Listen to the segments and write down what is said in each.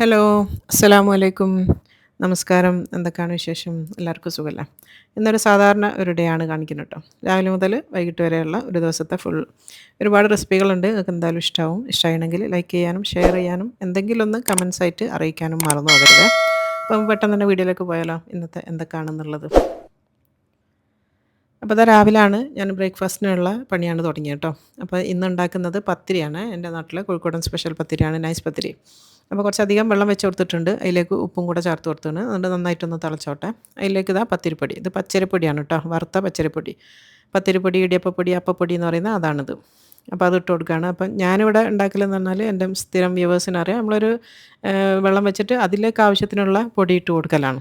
Hello, അസ്സലാമു അലൈക്കും. നമസ്കാരം. എന്തൊക്കെയാണ് വിശേഷം? എല്ലാവർക്കും സുഖല്ലേ? ഇന്നൊരു സാധാരണ ഒരു ഡേ ആണ് കാണിക്കുന്നത് കേട്ടോ. രാവിലെ മുതൽ വൈകിട്ട് വരെയുള്ള ഒരു ദിവസത്തെ ഒരുപാട് റെസിപ്പികളുണ്ട്. നിങ്ങൾക്ക് എന്തായാലും ഇഷ്ടാവും. ഇഷ്ടമായെങ്കിൽ ലൈക്ക് ചെയ്യാനും ഷെയർ ചെയ്യാനും എന്തെങ്കിലും ഒന്ന് കമൻസ് ആയിട്ട് അറിയിക്കാനും മറന്നു പോകരുതേ. അപ്പം പെട്ടെന്ന് തന്നെ വീഡിയോയിലേക്ക് പോയാലോ? ഇന്നത്തെ എന്തൊക്കെയാണെന്നുള്ളത്. അപ്പോൾ ദാ രാവിലാണ് ഞാൻ ബ്രേക്ക്ഫാസ്റ്റിനുള്ള പണിയാണ് തുടങ്ങിയത് കേട്ടോ. അപ്പോൾ ഇന്ന് ഉണ്ടാക്കുന്നത് പത്തിരിയാണ്. എൻ്റെ നാട്ടിലെ കോഴിക്കോടൻ സ്പെഷ്യൽ പത്തിരിയാണ്, നൈസ് പത്തിരി. അപ്പോൾ കുറച്ചധികം വെള്ളം വെച്ച് കൊടുത്തിട്ടുണ്ട്. അതിലേക്ക് ഉപ്പും കൂടെ ചേർത്ത് കൊടുത്താണ്. എന്നിട്ട് നന്നായിട്ടൊന്ന് തിളച്ചോട്ടെ. അതിലേക്ക് ഇതാ പത്തിരിപ്പൊടി. ഇത് പച്ചരിപ്പൊടിയാണ് കേട്ടോ, വറുത്ത പച്ചരിപ്പൊടി. പത്തിരിപ്പൊടി, ഇടിയപ്പപ്പൊടി, അപ്പപ്പൊടി എന്ന് പറയുന്നത് അതാണിത്. അപ്പോൾ അത് ഇട്ട് കൊടുക്കുകയാണ്. അപ്പം ഞാനിവിടെ ഉണ്ടാക്കലെന്ന് പറഞ്ഞാൽ എൻ്റെ സ്ഥിരം വ്യൂവേഴ്സിനറിയാം, നമ്മളൊരു വെള്ളം വെച്ചിട്ട് അതിലേക്ക് ആവശ്യത്തിനുള്ള പൊടി ഇട്ട് കൊടുക്കലാണ്.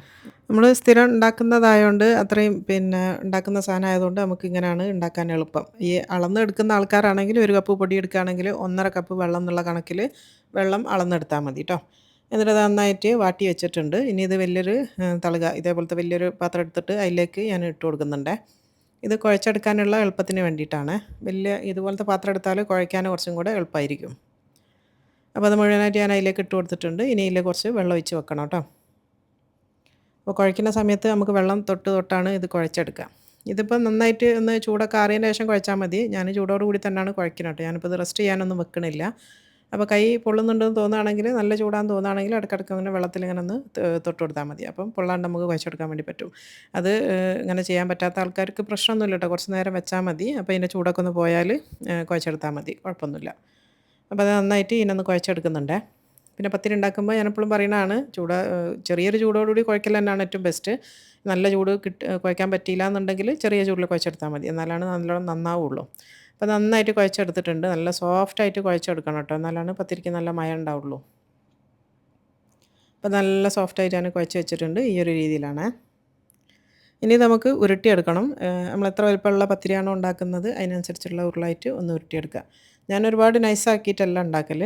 നമ്മൾ സ്ഥിരം ഉണ്ടാക്കുന്നതായതുകൊണ്ട് അത്രയും ഉണ്ടാക്കുന്ന സാധനം ആയതുകൊണ്ട് നമുക്ക് ഇങ്ങനെയാണ് ഉണ്ടാക്കാൻ എളുപ്പം. ഈ അളന്നെടുക്കുന്ന ആൾക്കാരാണെങ്കിൽ ഒരു കപ്പ് പൊടി എടുക്കുകയാണെങ്കിൽ 1.5 കപ്പ് വെള്ളം എന്നുള്ള കണക്കിൽ വെള്ളം അളന്നെടുത്താൽ മതി കേട്ടോ. എന്നിട്ട് അത് നന്നായിട്ട് വാട്ടി വെച്ചിട്ടുണ്ട്. ഇനി ഇത് വലിയൊരു തളിക ഇതേപോലത്തെ വലിയൊരു പാത്രം എടുത്തിട്ട് അതിലേക്ക് ഞാൻ ഇട്ട് കൊടുക്കുന്നുണ്ട്. ഇത് കുഴച്ചെടുക്കാനുള്ള എളുപ്പത്തിന് വേണ്ടിയിട്ടാണ്. വലിയ ഇതുപോലത്തെ പാത്രം എടുത്താൽ കുഴയ്ക്കാൻ കുറച്ചും കൂടെ എളുപ്പമായിരിക്കും. അപ്പോൾ അത് മുഴുവനായിട്ട് ഞാൻ അതിലേക്ക് ഇട്ട് കൊടുത്തിട്ടുണ്ട്. ഇനി ഇതിൽ കുറച്ച് വെള്ളം ഒഴിച്ച് വെക്കണം കേട്ടോ. അപ്പോൾ കുഴയ്ക്കുന്ന സമയത്ത് നമുക്ക് വെള്ളം തൊട്ടാണ് ഇത് കുഴച്ചെടുക്കുക. ഇതിപ്പോൾ നന്നായിട്ട് ഒന്ന് ചൂടൊക്കെ ആറിയതിന് ശേഷം കുഴച്ചാൽ മതി. ഞാൻ ചൂടോട് കൂടി തന്നെയാണ് കുഴക്കുന്നത് കേട്ടോ. ഞാനിപ്പോൾ ഇത് റെസ്റ്റ് ചെയ്യാനൊന്നും വെക്കണില്ല. അപ്പോൾ കൈ പൊള്ളുന്നുണ്ടെന്ന് തോന്നുകയാണെങ്കിൽ, നല്ല ചൂടാന്ന് തോന്നുകയാണെങ്കിൽ ഇടയ്ക്കിടയ്ക്ക് അങ്ങനെ വെള്ളത്തിലിങ്ങനെ ഒന്ന് തൊട്ട് കൊടുത്താൽ മതി. അപ്പം പൊള്ളാണ്ട് നമുക്ക് കുഴച്ചെടുക്കാൻ വേണ്ടി പറ്റും. അത് ഇങ്ങനെ ചെയ്യാൻ പറ്റാത്ത ആൾക്കാർക്ക് പ്രശ്നമൊന്നുമില്ല കേട്ടോ. കുറച്ച് നേരം വെച്ചാൽ മതി. അപ്പോൾ ഇതിൻ്റെ ചൂടൊക്കെ ഒന്ന് പോയാൽ കുഴച്ചെടുത്താൽ മതി, കുഴപ്പമൊന്നുമില്ല. അപ്പോൾ അത് നന്നായിട്ട് ഇതിനൊന്ന് കുഴച്ചെടുക്കുന്നുണ്ടേ. പിന്നെ പത്തിരി ഉണ്ടാക്കുമ്പോൾ ഞാനെപ്പോഴും പറയുന്നതാണ്, ചെറിയൊരു ചൂടോടുകൂടി കുഴക്കൽ തന്നെയാണ് ഏറ്റവും ബെസ്റ്റ്. നല്ല ചൂട് കുഴക്കാൻ പറ്റിയില്ല എന്നുണ്ടെങ്കിൽ ചെറിയ ചൂടിൽ കുഴച്ചെടുത്താൽ മതി. എന്നാലാണ് നല്ലോണം നന്നാവുള്ളൂ. അപ്പോൾ നന്നായിട്ട് കുഴച്ചെടുത്തിട്ടുണ്ട്. നല്ല സോഫ്റ്റായിട്ട് കുഴച്ചെടുക്കണം കേട്ടോ, എന്നാലാണ് പത്തിരിക്ക് നല്ല മയം ഉണ്ടാവുള്ളൂ. അപ്പോൾ നല്ല സോഫ്റ്റായിട്ട് ഞാൻ കുഴച്ച് വെച്ചിട്ടുണ്ട്. ഈ ഒരു രീതിയിലാണ്. ഇനി നമുക്ക് ഉരുട്ടിയെടുക്കണം. നമ്മൾ എത്ര വലിപ്പമുള്ള പത്തിരിയാണോ ഉണ്ടാക്കുന്നത് അതിനനുസരിച്ചുള്ള ഉരുളായിട്ട് ഒന്ന് ഉരുട്ടിയെടുക്കുക. ഞാൻ ഒരുപാട് നൈസാക്കിയിട്ടല്ല ഉണ്ടാക്കൽ.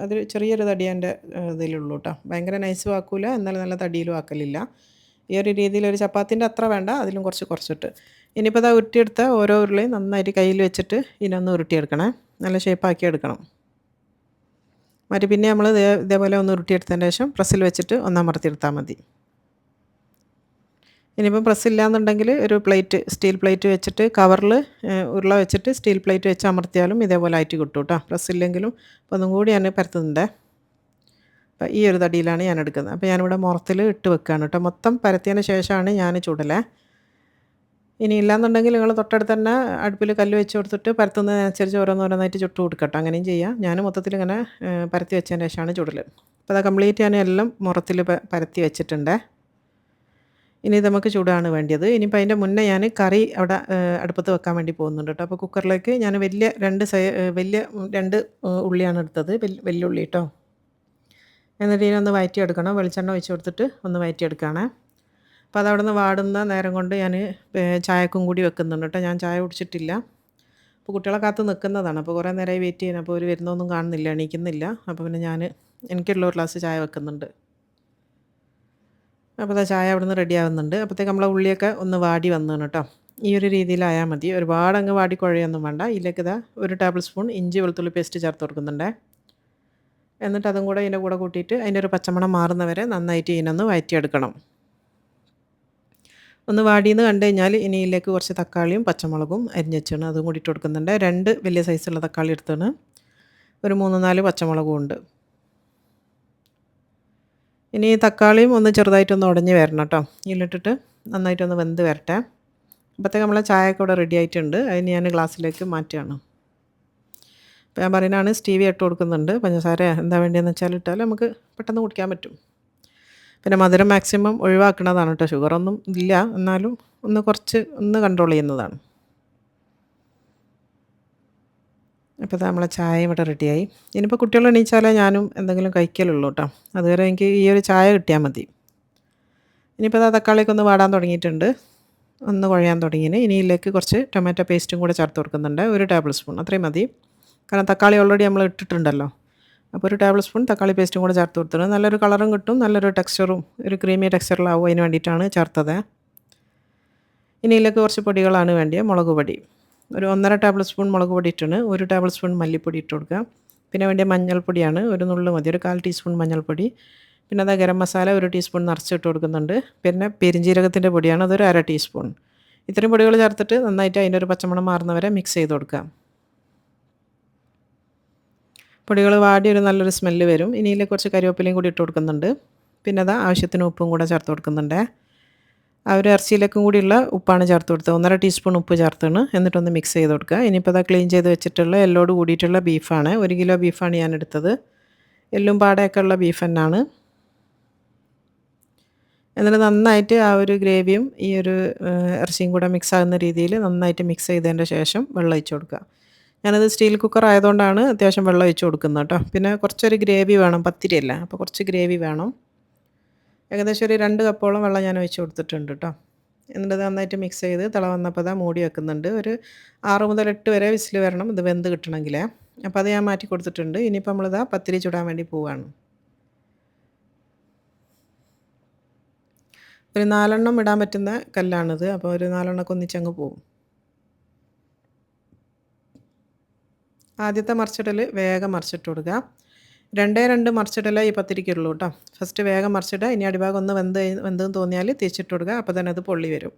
അത് ചെറിയൊരു തടിയേ എൻ്റെ ഇതിലുള്ളൂ കേട്ടോ. ഭയങ്കര നൈസും ആക്കൂല, എന്നാൽ നല്ല തടിയിലും ആക്കലില്ല. ഈ ഒരു രീതിയിൽ ഒരു ചപ്പാത്തിൻ്റെ അത്ര വേണ്ട, അതിലും കുറച്ച് കുറച്ചിട്ട്. ഇനിയിപ്പോൾ ഇതാ ഉരുട്ടിയെടുത്ത ഓരോ ഉരുളയും നന്നായിട്ട് കയ്യിൽ വെച്ചിട്ട് ഇതിനൊന്ന് ഉരുട്ടിയെടുക്കണേ. നല്ല ഷേപ്പാക്കി എടുക്കണം. മറ്റു പിന്നെ നമ്മൾ ഇതേപോലെ ഒന്ന് ഉരുട്ടിയെടുത്തതിന് ശേഷം പ്രസ്സിൽ വെച്ചിട്ട് ഒന്ന് അമർത്തിയെടുത്താൽ മതി. ഇനിയിപ്പം പ്രസ്സില്ലാന്നുണ്ടെങ്കിൽ ഒരു സ്റ്റീൽ പ്ലേറ്റ് വെച്ചിട്ട് കവറിൽ ഉരുള വെച്ചിട്ട് സ്റ്റീൽ പ്ലേറ്റ് വെച്ച് അമർത്തിയാലും ഇതേപോലെ ആയിട്ട് കിട്ടും കേട്ടോ. പ്രസ്സില്ലെങ്കിലും അപ്പോൾ ഒന്നും കൂടി ഞാൻ പരത്തുന്നുണ്ട്. അപ്പോൾ ഈ ഒരു തടിയിലാണ് ഞാൻ എടുക്കുന്നത്. അപ്പോൾ ഞാനിവിടെ മുറത്തിൽ ഇട്ട് വെക്കുകയാണ് കേട്ടോ. മൊത്തം പരത്തിയതിന് ശേഷമാണ് ഞാൻ ചുടലേ. ഇനി ഇല്ലാന്നുണ്ടെങ്കിൽ നിങ്ങൾ തൊട്ടടുത്ത് തന്നെ അടുപ്പിൽ കല്ല് വെച്ച് കൊടുത്തിട്ട് പരത്തുന്നതിനനുസരിച്ച് ഓരോന്നോരോന്നായിട്ട് ചുട്ട് കൊടുക്കട്ടോ. അങ്ങനെയും ചെയ്യാം. ഞാൻ മൊത്തത്തിൽ ഇങ്ങനെ പരത്തി വെച്ചതിന് ശേഷമാണ് ചുടൽ. അപ്പോൾ അത് കംപ്ലീറ്റ് ഞാൻ എല്ലാം മുറത്തിൽ പരത്തി വെച്ചിട്ടുണ്ട്. ഇനി നമുക്ക് ചൂടാണ് വേണ്ടത്. ഇനിയിപ്പോൾ അതിൻ്റെ മുന്നേ ഞാൻ കറി അവിടെ അടുപ്പത്ത് വെക്കാൻ വേണ്ടി പോകുന്നുണ്ട് കേട്ടോ. അപ്പോൾ കുക്കറിലേക്ക് ഞാൻ വലിയ 2 ഉള്ളിയാണ് എടുത്തത്. വലിയ ഉള്ളി കേട്ടോ. എന്നിട്ട് ഇതിനൊന്ന് വഴറ്റിയെടുക്കണം. വെളിച്ചെണ്ണ ഒഴിച്ച് കൊടുത്തിട്ട് ഒന്ന് വഴറ്റിയെടുക്കുകയാണ്. അപ്പോൾ അതവിടെ നിന്ന് വാടുന്ന നേരം കൊണ്ട് ഞാൻ ചായക്കും കൂടി വെക്കുന്നുണ്ട് കേട്ടോ. ഞാൻ ചായ കുടിച്ചിട്ടില്ല. അപ്പോൾ കുട്ടികളെ കാത്ത് നിൽക്കുന്നതാണ്. അപ്പോൾ കുറേ നേരമായി വെയിറ്റ് ചെയ്യുന്നത്. അപ്പോൾ അവർ വരുന്നൊന്നും കാണുന്നില്ല, എണീക്കുന്നില്ല. അപ്പോൾ പിന്നെ ഞാൻ എനിക്കുള്ള ഒരു ഗ്ലാസ് ചായ വെക്കുന്നുണ്ട്. അപ്പോൾ ദാ ചായ അവിടെ നിന്ന് റെഡി ആവുന്നുണ്ട്. അപ്പോഴത്തേക്ക് നമ്മളെ ഉള്ളിയൊക്കെ ഒന്ന് വാടി വന്നതാണ് കേട്ടോ. ഈ ഒരു രീതിയിലായാൽ മതി. ഒരുപാടങ്ങ് വാടി കുഴയൊന്നും വേണ്ട. ഇതിലേക്ക് ഇതാ 1 ടേബിൾ സ്പൂൺ ഇഞ്ചി വെളുത്തുള്ളി പേസ്റ്റ് ചേർത്ത് കൊടുക്കുന്നുണ്ട്. എന്നിട്ട് അതും കൂടെ ഇതിൻ്റെ കൂടെ കൂട്ടിയിട്ട് അതിൻ്റെ ഒരു പച്ചമണം മാറുന്നവരെ നന്നായിട്ട് ഇതിനൊന്ന് വഴറ്റിയെടുക്കണം. ഒന്ന് വാടിയെന്ന് കണ്ടു കഴിഞ്ഞാൽ ഇനി ഇതിലേക്ക് കുറച്ച് തക്കാളിയും പച്ചമുളകും അരിഞ്ഞ് വെച്ചാണ്, അതും കൂടി ഇട്ട് കൊടുക്കുന്നുണ്ട്. 2 വലിയ സൈസുള്ള തക്കാളി എടുത്താണ്. ഒരു 3-4 പച്ചമുളകും ഉണ്ട്. ഇനി തക്കാളിയും ഒന്ന് ചെറുതായിട്ടൊന്ന് ഉടഞ്ഞ് വരണം കേട്ടോ. ഇതിലിട്ടിട്ട് നന്നായിട്ടൊന്ന് വെന്ത് വരട്ടെ. അപ്പോഴത്തേക്ക് നമ്മളെ ചായയൊക്കെ ഇവിടെ റെഡി ആയിട്ടുണ്ട്. അതിന് ഞാൻ ഗ്ലാസ്സിലേക്ക് മാറ്റുകയാണ്. അപ്പോൾ ഞാൻ പറയുന്നതാണ്, സ്റ്റീവിയ ഇട്ട് കൊടുക്കുന്നുണ്ട്. പഞ്ചസാര എന്താ വേണ്ടിയെന്ന് വെച്ചാൽ ഇട്ടാൽ നമുക്ക് പെട്ടെന്ന് കുടിക്കാൻ പറ്റും. പിന്നെ മധുരം മാക്സിമം ഒഴിവാക്കുന്നതാണ് കേട്ടോ. ഷുഗറൊന്നും ഇല്ല, എന്നാലും ഒന്ന് കൺട്രോൾ ചെയ്യുന്നതാണ്. അപ്പോൾ നമ്മളെ ചായ ഇവിടെ റെഡിയായി. ഇനിയിപ്പോൾ കുട്ടികൾ എണീച്ചാലേ ഞാനും എന്തെങ്കിലും കഴിക്കലുള്ളൂ കേട്ടോ. അതുവരെ എനിക്ക് ഈ ഒരു ചായ കിട്ടിയാൽ മതി. ഇനിയിപ്പോൾ തക്കാളിയൊക്കെ ഒന്ന് വാടാൻ തുടങ്ങിയിട്ടുണ്ട്, ഒന്ന് കുഴയാൻ തുടങ്ങിയിന്. ഇനി ഇതിലേക്ക് കുറച്ച് ടൊമാറ്റോ പേസ്റ്റും കൂടെ ചേർത്ത് കൊടുക്കുന്നുണ്ട്. 1 ടേബിൾ സ്പൂൺ അത്രയും മതി. കാരണം തക്കാളി ഓൾറെഡി നമ്മൾ ഇട്ടിട്ടുണ്ടല്ലോ. അപ്പോൾ 1 ടേബിൾ സ്പൂൺ തക്കാളി പേസ്റ്റും കൂടെ ചേർത്ത് കൊടുത്തിട്ടുണ്ട്. നല്ലൊരു കളറും കിട്ടും, നല്ലൊരു ടെക്സ്ചറും, ഒരു ക്രീമി ടെക്സ്ചറിലാവും. അതിന് വേണ്ടിയിട്ടാണ് ചേർത്തത്. ഇനി ഇതിലേക്ക് കുറച്ച് പൊടികളാണ് വേണ്ടിയത്. മുളക് പൊടി ഒരു 1.5 ടേബിൾ സ്പൂൺ മുളക് പൊടി ഇട്ടാണ്. 1 ടേബിൾ സ്പൂൺ മല്ലിപ്പൊടി ഇട്ട് കൊടുക്കുക. പിന്നെ വേണ്ടിയ മഞ്ഞൾപ്പൊടിയാണ് ഒരു നുള്ള് മതി, ഒരു 1/4 ടീസ്പൂൺ മഞ്ഞൾപ്പൊടി. പിന്നെ അതാ ഗരം മസാല ഒരു ടീസ്പൂൺ നിറച്ചിട്ട് കൊടുക്കുന്നുണ്ട്. പിന്നെ പെരുംജീരകത്തിൻ്റെ പൊടിയാണ്, അതൊരു 1/2 ടീസ്പൂൺ. ഇത്രയും പൊടികൾ ചേർത്തിട്ട് നന്നായിട്ട് അതിൻ്റെ ഒരു പച്ചമണം മാറുന്നവരെ മിക്സ് ചെയ്ത് കൊടുക്കാം. പൊടികൾ വാടി ഒരു നല്ലൊരു സ്മെല്ല് വരും. ഇനി ഇതിലേക്ക് കുറച്ച് കരിവേപ്പിലയും കൂടി ഇട്ട് കൊടുക്കുന്നുണ്ട്. പിന്നെ അതാ ആവശ്യത്തിന് ഉപ്പും കൂടെ ചേർത്ത് കൊടുക്കുന്നുണ്ട്. ആ ഒരു ഇറച്ചിയിലേക്കും കൂടിയുള്ള ഉപ്പാണ് ചേർത്ത് കൊടുത്തത്. 1/2 ടീസ്പൂൺ ഉപ്പ് ചേർത്താണ്. എന്നിട്ടൊന്ന് മിക്സ് ചെയ്ത് കൊടുക്കുക. ഇനിയിപ്പോൾ അതാ ക്ലീൻ ചെയ്ത് വെച്ചിട്ടുള്ള എല്ലോട് കൂടിയിട്ടുള്ള ബീഫാണ്. 1 കിലോ ബീഫാണ് ഞാൻ എടുത്തത്. എല്ലും പാടയൊക്കെ ഉള്ള ബീഫ് തന്നെയാണ്. എന്നിട്ട് നന്നായിട്ട് ആ ഒരു ഗ്രേവിയും ഈ ഒരു ഇറച്ചിയും കൂടെ മിക്സ് ആകുന്ന രീതിയിൽ നന്നായിട്ട് മിക്സ് ചെയ്തതിൻ്റെ ശേഷം വെള്ളം ഒഴിച്ച് കൊടുക്കുക. ഞാനത് സ്റ്റീൽ കുക്കർ ആയതുകൊണ്ടാണ് അത്യാവശ്യം വെള്ളം ഒഴിച്ച് കൊടുക്കുന്നത് കേട്ടോ. പിന്നെ കുറച്ചൊരു ഗ്രേവി വേണം, പത്തിരിയല്ല, അപ്പോൾ കുറച്ച് ഗ്രേവി വേണം. ഏകദേശം ഒരു 2 കപ്പോളം വെള്ളം ഞാൻ ഒഴിച്ച് കൊടുത്തിട്ടുണ്ട് കേട്ടോ. എന്നിട്ട് നന്നായിട്ട് മിക്സ് ചെയ്ത് തിള വന്നപ്പോൾ അതാ മൂടി വെക്കുന്നുണ്ട്. ഒരു 6 മുതൽ 8 വരെ വിസിൽ വരണം ഇത് വെന്ത് കിട്ടണമെങ്കിലേ. അപ്പോൾ അത് ഞാൻ മാറ്റി കൊടുത്തിട്ടുണ്ട്. ഇനിയിപ്പോൾ നമ്മളിതാ പത്തിരി ചുടാൻ വേണ്ടി പോവുകയാണ്. ഒരു 4 എണ്ണം ഇടാൻ പറ്റുന്ന കല്ലാണിത്. അപ്പോൾ ഒരു 4 എണ്ണമൊക്കെ ഒന്നിച്ചങ്ങ് പോവും. ആദ്യത്തെ മറിച്ചിടൽ വേഗം മറിച്ചിട്ട് കൊടുക്കുക. 2 മറിച്ചിടലേ ഈ പത്തിരിക്കുള്ളൂ കേട്ടോ. ഫസ്റ്റ് വേഗം മറിച്ചിടുക. ഇനി അടിഭാഗം ഒന്ന് വെന്തെന്ന് തോന്നിയാൽ തിരിച്ചിട്ട് കൊടുക്കുക. അപ്പോൾ തന്നെ അത് പൊള്ളി വരും.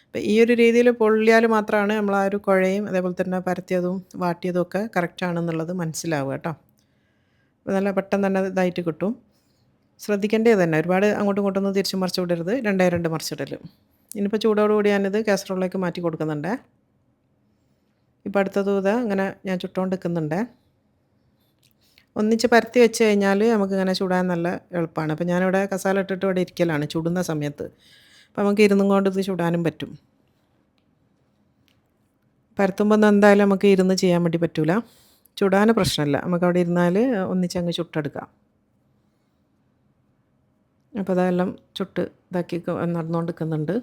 അപ്പോൾ ഈ ഒരു രീതിയിൽ പൊള്ളിയാൽ മാത്രമാണ് നമ്മൾ ആ ഒരു കുഴയും അതേപോലെ തന്നെ പരത്തിയതും വാട്ടിയതും ഒക്കെ കറക്റ്റാണെന്നുള്ളത് മനസ്സിലാവുക കേട്ടോ. അപ്പോൾ നല്ല പെട്ടെന്ന് തന്നെ ഇതായിട്ട് കിട്ടും. ശ്രദ്ധിക്കേണ്ടത് തന്നെ, ഒരുപാട് അങ്ങോട്ടും ഇങ്ങോട്ടൊന്നും തിരിച്ച് മറിച്ച് വിടരുത്. 2 മറിച്ചിടൽ. ഇനിയിപ്പോൾ ചൂടോടുകൂടി ഞാനിത് കാസറോളിലേക്ക് മാറ്റി കൊടുക്കുന്നുണ്ട്. ഇപ്പോൾ അടുത്തതും ഇതാ ഇങ്ങനെ ഞാൻ ചുട്ടുകൊണ്ട് നിൽക്കുന്നുണ്ട്. ഒന്നിച്ച് പരത്തി വെച്ച് കഴിഞ്ഞാൽ നമുക്കിങ്ങനെ ചുടാൻ നല്ല എളുപ്പമാണ്. അപ്പോൾ ഞാനിവിടെ കസാല ഇട്ടിട്ട് ഇവിടെ ഇരിക്കലാണ് ചുടുന്ന സമയത്ത്. അപ്പോൾ നമുക്ക് ഇരുന്നും കൊണ്ട് ഇത് ചുടാനും പറ്റും. പരത്തുമ്പോൾ ഒന്നും എന്തായാലും നമുക്ക് ഇരുന്ന് ചെയ്യാൻ വേണ്ടി പറ്റില്ല. ചുടാൻ പ്രശ്നമില്ല, നമുക്കവിടെ ഇരുന്നാൽ ഒന്നിച്ചങ്ങ് ചുട്ടെടുക്കാം. അപ്പോൾ അതെല്ലാം ചുട്ട് ഇതാക്കി നടന്നുകൊണ്ട് നിൽക്കുന്നുണ്ട്.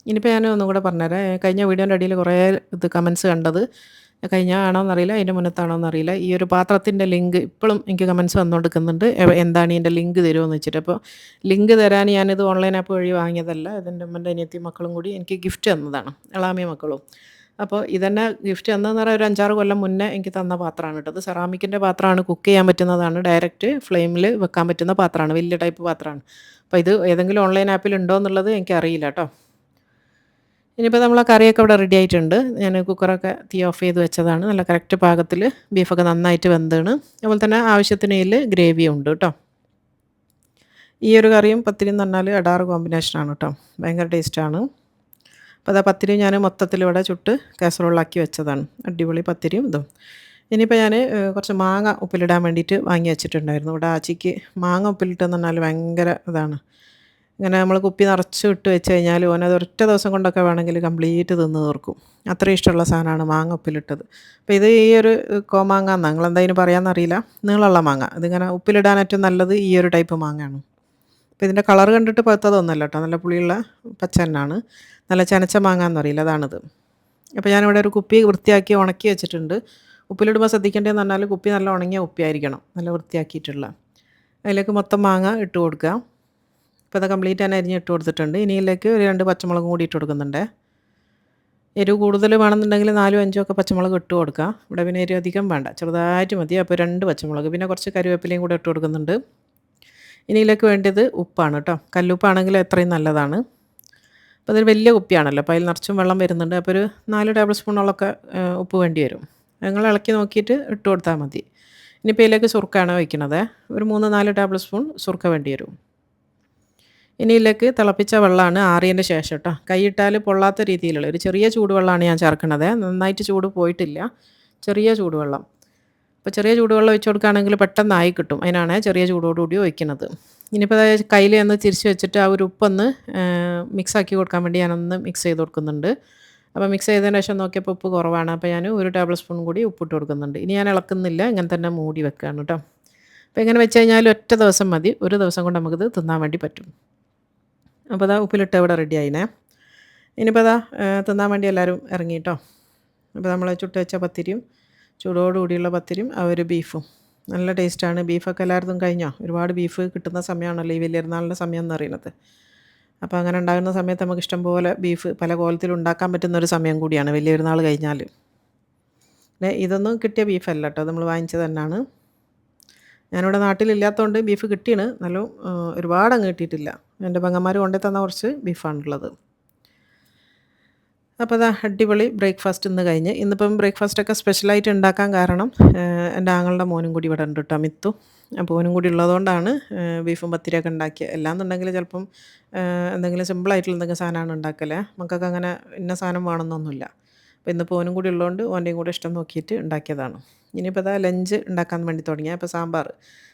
ഇനിയിപ്പോൾ ഞാൻ ഒന്നും കൂടെ പറഞ്ഞുതരാം. കഴിഞ്ഞ വീഡിയോൻ്റെ അടിയിൽ കുറേ കമൻസ് കണ്ടത്, കഴിഞ്ഞ ആണോയെന്നറിയില്ല, അതിൻ്റെ മുന്നത്താണോയെന്നറിയില്ല, ഈ ഒരു പാത്രത്തിൻ്റെ ലിങ്ക് ഇപ്പോഴും എനിക്ക് കമൻസ് വന്നുകൊണ്ടിരിക്കുന്നുണ്ട്. എന്താണ് ഇതിൻ്റെ ലിങ്ക് തരുമോയെന്ന് വെച്ചിട്ട്. അപ്പോൾ ലിങ്ക് തരാൻ ഞാനിത് ഓൺലൈൻ ആപ്പ് വഴി വാങ്ങിയതല്ല. ഇതെൻ്റെ അമ്മൻ്റെ അനിയത്തി മക്കളും കൂടി എനിക്ക് ഗിഫ്റ്റ് തന്നതാണ്, എളാമിയ മക്കളും. അപ്പോൾ ഇതെന്നെ ഗിഫ്റ്റ് തന്നതെന്ന് പറഞ്ഞാൽ ഒരു 5-6 കൊല്ലം മുന്നേ എനിക്ക് തന്ന പാത്രമാണ് കേട്ടോ. അത് സെറാമിക്കിൻ്റെ പാത്രമാണ്, കുക്ക് ചെയ്യാൻ പറ്റുന്നതാണ്, ഡയറക്റ്റ് ഫ്ലെയിമിൽ വെക്കാൻ പറ്റുന്ന പാത്രമാണ്, വലിയ ടൈപ്പ് പാത്രമാണ്. അപ്പോൾ ഇത് ഏതെങ്കിലും ഓൺലൈൻ ആപ്പിൽ ഉണ്ടോ എന്നുള്ളത് എനിക്കറിയില്ല കേട്ടോ. ഇനിയിപ്പോൾ നമ്മൾ ആ കറിയൊക്കെ ഇവിടെ റെഡി ആയിട്ടുണ്ട്. ഞാൻ കുക്കറൊക്കെ തീ ഓഫ് ചെയ്ത് വെച്ചതാണ്. നല്ല കറക്റ്റ് പാകത്തിൽ ബീഫൊക്കെ നന്നായിട്ട് വെന്താണ്. അതുപോലെ തന്നെ ആവശ്യത്തിന് ഇതിൽ ഗ്രേവിയും ഉണ്ട് കേട്ടോ. ഈ ഒരു കറിയും പത്തിരിയും എന്ന് പറഞ്ഞാൽ അടാറ് കോമ്പിനേഷനാണ് കേട്ടോ, ഭയങ്കര ടേസ്റ്റാണ്. അപ്പോൾ അതാ പത്തിരിയും ഞാൻ മൊത്തത്തിൽ ഇവിടെ ചുട്ട് കാസറോളാക്കി വെച്ചതാണ്. അടിപൊളി പത്തിരിയും ഇതും. ഇനിയിപ്പോൾ ഞാൻ കുറച്ച് മാങ്ങ ഉപ്പിലിടാൻ വേണ്ടിയിട്ട് വാങ്ങി വെച്ചിട്ടുണ്ടായിരുന്നു. ഇവിടെ ആച്ചിക്ക് മാങ്ങ ഉപ്പിലിട്ടെന്ന് പറഞ്ഞാൽ ഭയങ്കര ഇതാണ്. ഇങ്ങനെ നമ്മൾ കുപ്പി നിറച്ച് ഇട്ട് വെച്ച് കഴിഞ്ഞാൽ ഓനത് ഒരൊറ്റ ദിവസം കൊണ്ടൊക്കെ വേണമെങ്കിൽ കംപ്ലീറ്റ് തിന്ന് തീർക്കും. അത്രയും ഇഷ്ടമുള്ള സാധനമാണ് മാങ്ങ ഉപ്പിലിട്ടത്. അപ്പോൾ ഇത് ഈ ഒരു കോമാങ്ങ എന്നാണ് നിങ്ങളെന്തായാലും പറയാമെന്നറിയില്ല, നീളമുള്ള മാങ്ങ. ഇതിങ്ങനെ ഉപ്പിലിടാൻ ഏറ്റവും നല്ലത് ഈ ഒരു ടൈപ്പ് മാങ്ങയാണ്. അപ്പോൾ ഇതിൻ്റെ കളർ കണ്ടിട്ട് പഴുത്തതൊന്നുമല്ല കേട്ടോ, നല്ല പുളിയുള്ള പച്ച തന്നെയാണ്. നല്ല ചനച്ച മാങ്ങ എന്നറിയില്ല, അതാണിത്. അപ്പോൾ ഞാനിവിടെ ഒരു കുപ്പി വൃത്തിയാക്കി ഉണക്കി വെച്ചിട്ടുണ്ട്. ഉപ്പിലിടുമ്പോൾ ശ്രദ്ധിക്കേണ്ടതെന്ന് പറഞ്ഞാൽ കുപ്പി നല്ല ഉണങ്ങിയ കുപ്പിയായിരിക്കണം, നല്ല വൃത്തിയാക്കിയിട്ടുള്ള. അതിലേക്ക് മൊത്തം മാങ്ങ ഇട്ട് കൊടുക്കുക. ഇപ്പോൾ അത് കംപ്ലീറ്റ് തന്നെ അരിഞ്ഞ് ഇട്ട് കൊടുത്തിട്ടുണ്ട്. ഇനി ഇതിലേക്ക് ഒരു 2 പച്ചമുളകും കൂടി ഇട്ട് കൊടുക്കുന്നുണ്ട്. എരിവ് കൂടുതൽ വേണമെന്നുണ്ടെങ്കിൽ 4-5 ഒക്കെ പച്ചമുളക് ഇട്ട് കൊടുക്കുക. ഇവിടെ പിന്നെ എരിവ് അധികം വേണ്ട, ചെറുതായിട്ട് മതി. അപ്പോൾ 2 പച്ചമുളക്, പിന്നെ കുറച്ച് കറിവേപ്പിലയും കൂടെ ഇട്ട് കൊടുക്കുന്നുണ്ട്. ഇനി ഇതിലേക്ക് വേണ്ടത് ഉപ്പാണ് കേട്ടോ. കല്ലുപ്പാണെങ്കിൽ എത്രയും നല്ലതാണ്. അപ്പോൾ അതൊരു വലിയ കുപ്പിയാണല്ലോ, അപ്പോൾ അതിൽ നിറച്ചും വെള്ളം വരുന്നുണ്ട്. അപ്പോൾ ഒരു 4 ടേബിൾ സ്പൂണോളൊക്കെ ഉപ്പ് വേണ്ടി വരും. നിങ്ങൾ ഇളക്കി നോക്കിയിട്ട് ഇട്ട് കൊടുത്താൽ മതി. ഇനിയിപ്പോൾ ഇതിലേക്ക് സുർക്കയാണ് വയ്ക്കുന്നത്. ഒരു 3-4 ടേബിൾ സ്പൂൺ സുർക്ക വേണ്ടി വരും. ഇനി ഇതിലേക്ക് തിളപ്പിച്ച വെള്ളമാണ് ആറിയതിൻ്റെ ശേഷം കേട്ടോ. കൈയിട്ടാൽ പൊള്ളാത്ത രീതിയിലുള്ള ഒരു ചെറിയ ചൂടുവെള്ളമാണ് ഞാൻ ചേർക്കുന്നത്. നന്നായിട്ട് ചൂട് പോയിട്ടില്ല, ചെറിയ ചൂടുവെള്ളം. അപ്പോൾ ചെറിയ ചൂടുവെള്ളം ഒഴിച്ച് കൊടുക്കുകയാണെങ്കിൽ പെട്ടെന്നായി കിട്ടും, അതിനാണ് ചെറിയ ചൂടോടുകൂടി ഒഴിക്കുന്നത്. ഇനിയിപ്പോൾ കയ്യിൽ ഒന്ന് തിരിച്ച് വെച്ചിട്ട് ആ ഒരു ഉപ്പൊന്ന് മിക്സാക്കി കൊടുക്കാൻ വേണ്ടി ഞാനൊന്ന് മിക്സ് ചെയ്ത് കൊടുക്കുന്നുണ്ട്. അപ്പോൾ മിക്സ് ചെയ്തതിന് ശേഷം നോക്കിയപ്പോൾ ഉപ്പ് കുറവാണ്. അപ്പോൾ ഞാൻ 1 ടേബിൾ സ്പൂൺ കൂടി ഉപ്പിട്ട് കൊടുക്കുന്നുണ്ട്. ഇനി ഞാൻ ഇളക്കുന്നില്ല, ഇങ്ങനെ തന്നെ മൂടി വെക്കുകയാണ് കേട്ടോ. അപ്പോൾ ഇങ്ങനെ വെച്ച് കഴിഞ്ഞാൽ ഒറ്റ ദിവസം മതി, ഒരു ദിവസം കൊണ്ട് നമുക്കിത് തിന്നാൻ വേണ്ടി പറ്റും. അപ്പോൾ അതാ ഉപ്പിലിട്ട് ഇവിടെ റെഡി ആയിനെ. ഇനിയിപ്പോൾ അതാ തിന്നാൻ വേണ്ടി എല്ലാവരും ഇറങ്ങി കേട്ടോ. അപ്പോൾ നമ്മൾ ചുട്ട് വെച്ച പത്തിരിയും ചൂടോടുകൂടിയുള്ള പത്തിരിയും ആ ഒരു ബീഫും നല്ല ടേസ്റ്റാണ്. ബീഫൊക്കെ എല്ലായിടത്തും കഴിഞ്ഞോ, ഒരുപാട് ബീഫ് കിട്ടുന്ന സമയമാണല്ലോ ഈ വലിയ പെരുന്നാളിൻ്റെ സമയം എന്ന് പറയുന്നത്. അപ്പോൾ അങ്ങനെ ഉണ്ടാകുന്ന സമയത്ത് നമുക്ക് ഇഷ്ടംപോലെ ബീഫ് പല കോലത്തിൽ ഉണ്ടാക്കാൻ പറ്റുന്നൊരു സമയം കൂടിയാണ് വലിയ പെരുന്നാൾ കഴിഞ്ഞാൽ. ഇതൊന്നും കിട്ടിയ ബീഫല്ല കേട്ടോ, നമ്മൾ വാങ്ങിച്ചത് തന്നെയാണ്. ഞാനിവിടെ നാട്ടിലില്ലാത്തതുകൊണ്ട് ബീഫ് കിട്ടീണ്. എന്നാലും ഒരുപാടങ്ങ് കിട്ടിയിട്ടില്ല. എൻ്റെ പെങ്ങന്മാർ കൊണ്ടു തന്ന കുറച്ച് ബീഫാണുള്ളത്. അപ്പോൾ അതാ അടിപൊളി ബ്രേക്ക്ഫാസ്റ്റ് ഇന്ന് കഴിഞ്ഞ്. ഇന്നിപ്പം ബ്രേക്ക്ഫാസ്റ്റൊക്കെ സ്പെഷ്യലായിട്ട് ഉണ്ടാക്കാൻ കാരണം എൻ്റെ ആങ്ങളുടെ മോനും കൂടി ഇവിടെ ഉണ്ട് കേട്ടോ, മിത്തു. അപ്പോൾ ഓനും കൂടി ഉള്ളതുകൊണ്ടാണ് ബീഫും പത്തിരിയൊക്കെ ഉണ്ടാക്കിയത്. അല്ലാന്നുണ്ടെങ്കിൽ ചിലപ്പം എന്തെങ്കിലും സിമ്പിളായിട്ടുള്ള എന്തെങ്കിലും സാധനമാണ് ഉണ്ടാക്കല്. മക്കൾക്ക് അങ്ങനെ ഇന്ന സാധനം വേണമെന്നൊന്നുമില്ല. അപ്പോൾ ഇന്നിപ്പോൾ ഓനും കൂടി ഉള്ളതുകൊണ്ട് ഓൻ്റെയും കൂടെ ഇഷ്ടം നോക്കിയിട്ട് ഉണ്ടാക്കിയതാണ്. ഇനിയിപ്പോൾ അതാ ലഞ്ച് ഉണ്ടാക്കാൻ വേണ്ടി തുടങ്ങിയ അപ്പോൾ സാമ്പാർ